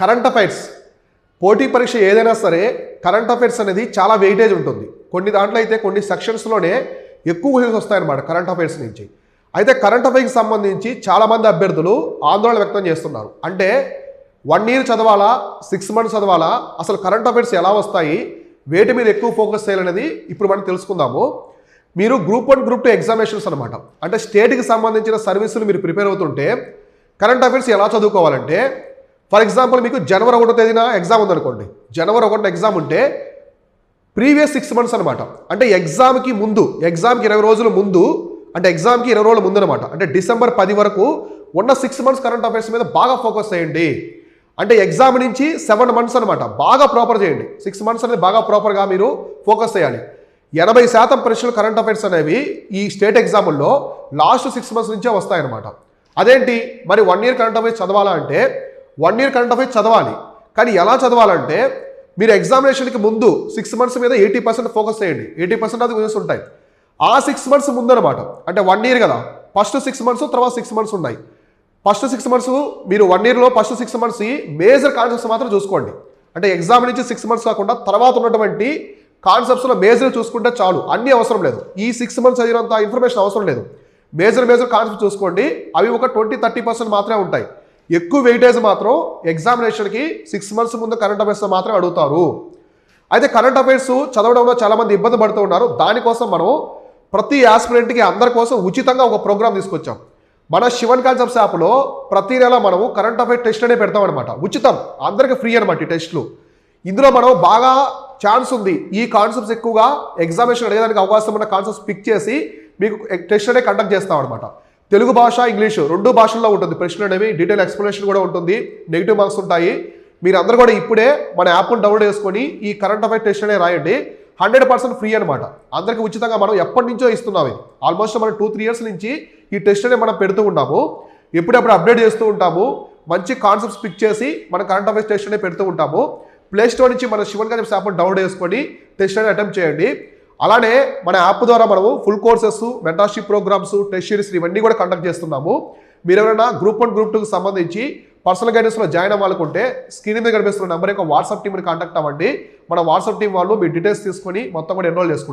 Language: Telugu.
కరెంట్ అఫైర్స్ పోటీ పరీక్ష ఏదైనా సరే కరెంట్ అఫైర్స్ అనేది చాలా వెయిటేజ్ ఉంటుంది. కొన్ని దాంట్లో అయితే కొన్ని సెక్షన్స్లోనే ఎక్కువ క్వశ్చన్స్ వస్తాయన్నమాట కరెంట్ అఫైర్స్ నుంచి. అయితే కరెంట్ అఫైర్స్కి సంబంధించి చాలామంది అభ్యర్థులు ఆందోళన వ్యక్తం చేస్తున్నారు. అంటే 1 year చదవాలా, 6 months చదవాలా, అసలు కరెంట్ అఫైర్స్ ఎలా వస్తాయి, వేటి మీద ఎక్కువ ఫోకస్ చేయాలనేది ఇప్పుడు మనం తెలుసుకుందాము. మీరు గ్రూప్ 1, గ్రూప్ 2 ఎగ్జామినేషన్స్ అనమాట, అంటే స్టేట్కి సంబంధించిన సర్వీసులు మీరు ప్రిపేర్ అవుతుంటే కరెంట్ అఫైర్స్ ఎలా చదువుకోవాలంటే, ఫర్ ఎగ్జాంపుల్ మీకు జనవరి 1వ తేదీన ఎగ్జామ్ ఉందనుకోండి. జనవరి 1న ఎగ్జామ్ ఉంటే ప్రీవియస్ 6 months అనమాట, అంటే ఎగ్జామ్కి ముందు, ఎగ్జామ్కి 20 రోజుల ముందు, అంటే ఎగ్జామ్కి 20 రోజుల ముందు అనమాట, అంటే December 10 వరకు ఉన్న 6 months కరెంట్ అఫైర్స్ మీద బాగా ఫోకస్ చేయండి. అంటే ఎగ్జామ్ నుంచి 7 months అనమాట, బాగా ప్రాపర్ చేయండి. 6 months అనేది బాగా ప్రాపర్గా మీరు ఫోకస్ చేయాలి. 80% ప్రశ్నలు కరెంట్ అఫైర్స్ అనేవి ఈ స్టేట్ ఎగ్జాముల్లో లాస్ట్ 6 months నుంచే వస్తాయన్నమాట. అదేంటి మరి 1 year కరెంట్ అఫైర్స్ చదవాలా అంటే 1 year కరెంట్ అఫైర్స్ చదవాలి. కానీ ఎలా చదవాలంటే మీరు ఎగ్జామినేషన్కి ముందు 6 months మీద 80% ఫోకస్ చేయండి. 80% అది క్వశ్చన్స్ ఉంటాయి. ఆ 6 months ముందు అనమాట, అంటే 1 year కదా, ఫస్ట్ 6 months తర్వాత 6 months ఉన్నాయి. ఫస్ట్ 6 months మీరు 1 yearలో ఫస్ట్ 6 months మేజర్ కాన్సెప్ట్స్ మాత్రం చూసుకోండి. అంటే ఎగ్జామ్ నుంచి 6 months కాకుండా తర్వాత ఉన్నటువంటి కాన్సెప్ట్స్లో మేజర్ చూసుకుంటే చాలు, అన్నీ అవసరం లేదు. ఈ 6 months చదివినంత ఇన్ఫర్మేషన్ అవసరం లేదు. మేజర్ కాన్సెప్ట్ చూసుకోండి. అవి ఒక 20-30% మాత్రమే ఉంటాయి. ఎక్కువ వెయిటేజ్ మాత్రం ఎగ్జామినేషన్కి 6 months ముందు కరెంట్ అఫైర్స్ మాత్రం అడుగుతారు. అయితే కరెంట్ అఫైర్స్ చదవడంలో చాలామంది ఇబ్బంది పడుతూ ఉన్నారు. దానికోసం మనం ప్రతి ఆస్పిరెంట్కి అందరి కోసం ఉచితంగా ఒక ప్రోగ్రామ్ తీసుకొచ్చాం. మన శివన్ కాన్సెప్ట్స్ యాప్లో ప్రతి నెల మనము కరెంట్ అఫైర్ టెస్ట్ అనే పెడతాం అనమాట. ఉచితం, అందరికీ ఫ్రీ అనమాట ఈ టెస్ట్లు. ఇందులో మనం బాగా ఛాన్స్ ఉంది, ఈ కాన్సెప్ట్స్ ఎక్కువగా ఎగ్జామినేషన్ అడగడానికి అవకాశం ఉన్న కాన్సెప్ట్స్ పిక్ చేసి మీకు టెస్ట్ అనే కండక్ట్ చేస్తాం అనమాట. తెలుగు భాష, ఇంగ్లీషు 2 భాషల్లో ఉంటుంది ప్రశ్నలు అనేవి. డీటెయిల్ ఎక్స్ప్లెనేషన్ కూడా ఉంటుంది. నెగిటివ్ మార్క్స్ ఉంటాయి. మీరు అందరూ కూడా ఇప్పుడే మన యాప్ను డౌన్లోడ్ చేసుకొని ఈ కరెంట్ అఫైర్ టెస్ట్ అనే రాయండి. 100% ఫ్రీ అనమాట. అందరికీ ఉచితంగా మనం ఎప్పటి నుంచో ఇస్తున్నాం. ఇది ఆల్మోస్ట్ మనం 2-3 years నుంచి ఈ టెస్ట్ అనే మనం పెడుతూ ఉంటాము. ఎప్పుడెప్పుడు అప్డేట్ చేస్తూ ఉంటాము. మంచి కాన్సెప్ట్స్ పిక్ చేసి మన కరెంట్ అఫైర్స్ టెస్ట్ అనే పెడుతూ ఉంటాము. ప్లే స్టోర్ నుంచి మన శివన్ కాన్సెప్ట్స్ యాప్ను డౌన్లోడ్ చేసుకొని టెస్ట్ అనేది అటెంప్ట్ చేయండి. అలానే మన యాప్ ద్వారా మనము full courses, mentorship programs, test series ఇవన్నీ కూడా కండక్ట్ చేస్తున్నాము. మీరు ఎవరైనా గ్రూప్ 1, గ్రూప్ 2కి సంబంధించి పర్సనల్ గైడెన్స్లో జాయిన్ అవ్వాలనుకుంటే స్క్రీన్ మీద కనిపిస్తున్న నెంబర్ యొక్క వాట్సాప్ టీమ్ని కాంటాక్ట్ అవ్వండి. మన వాట్సాప్ టీం వాళ్ళు మీ డీటెయిల్స్ తీసుకొని మొత్తం కూడా ఎన్రోల్ చేసుకుంటారు.